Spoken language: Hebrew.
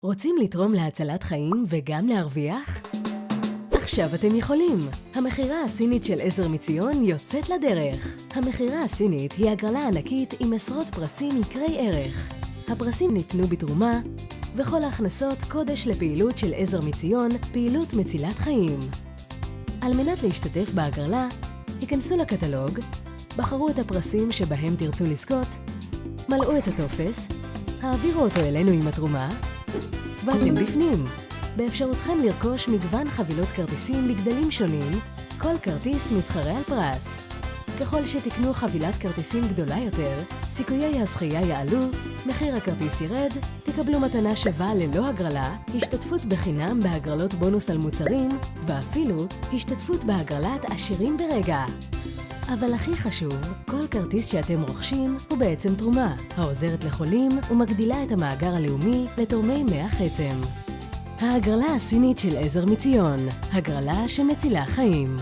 רוצים לתרום להצלת חיים וגם להרוויח? עכשיו אתם יכולים! המכירה הסינית של עזר מציון יוצאת לדרך. המכירה הסינית היא הגרלה ענקית עם עשרות פרסים יקרי ערך. הפרסים ניתנו בתרומה, וכל ההכנסות קודש לפעילות של עזר מציון, פעילות מצילת חיים. על מנת להשתתף בהגרלה, היכנסו לקטלוג, בחרו את הפרסים שבהם תרצו לזכות, מלאו את הטופס, העבירו אותו אלינו עם התרומה, ואתם בפנים. באפשרותכם לרכוש מגוון חבילות כרטיסים בגדלים שונים, כל כרטיס מתחרה על פרס. ככל שתקנו חבילת כרטיסים גדולה יותר, סיכויי הזכייה יעלו, מחיר הכרטיס ירד, תקבלו מתנה שווה ללא הגרלה, השתתפות בחינם בהגרלות בונוס על מוצרים, ואפילו השתתפות בהגרלת עשירים ברגע. אבל הכי חשוב, כל כרטיס שאתם רוכשים הוא בעצם תרומה, העוזרת לחולים ומגדילה את המאגר הלאומי לתורמי מח עצם. ההגרלה הסינית של עזר מציון, הגרלה שמצילה חיים.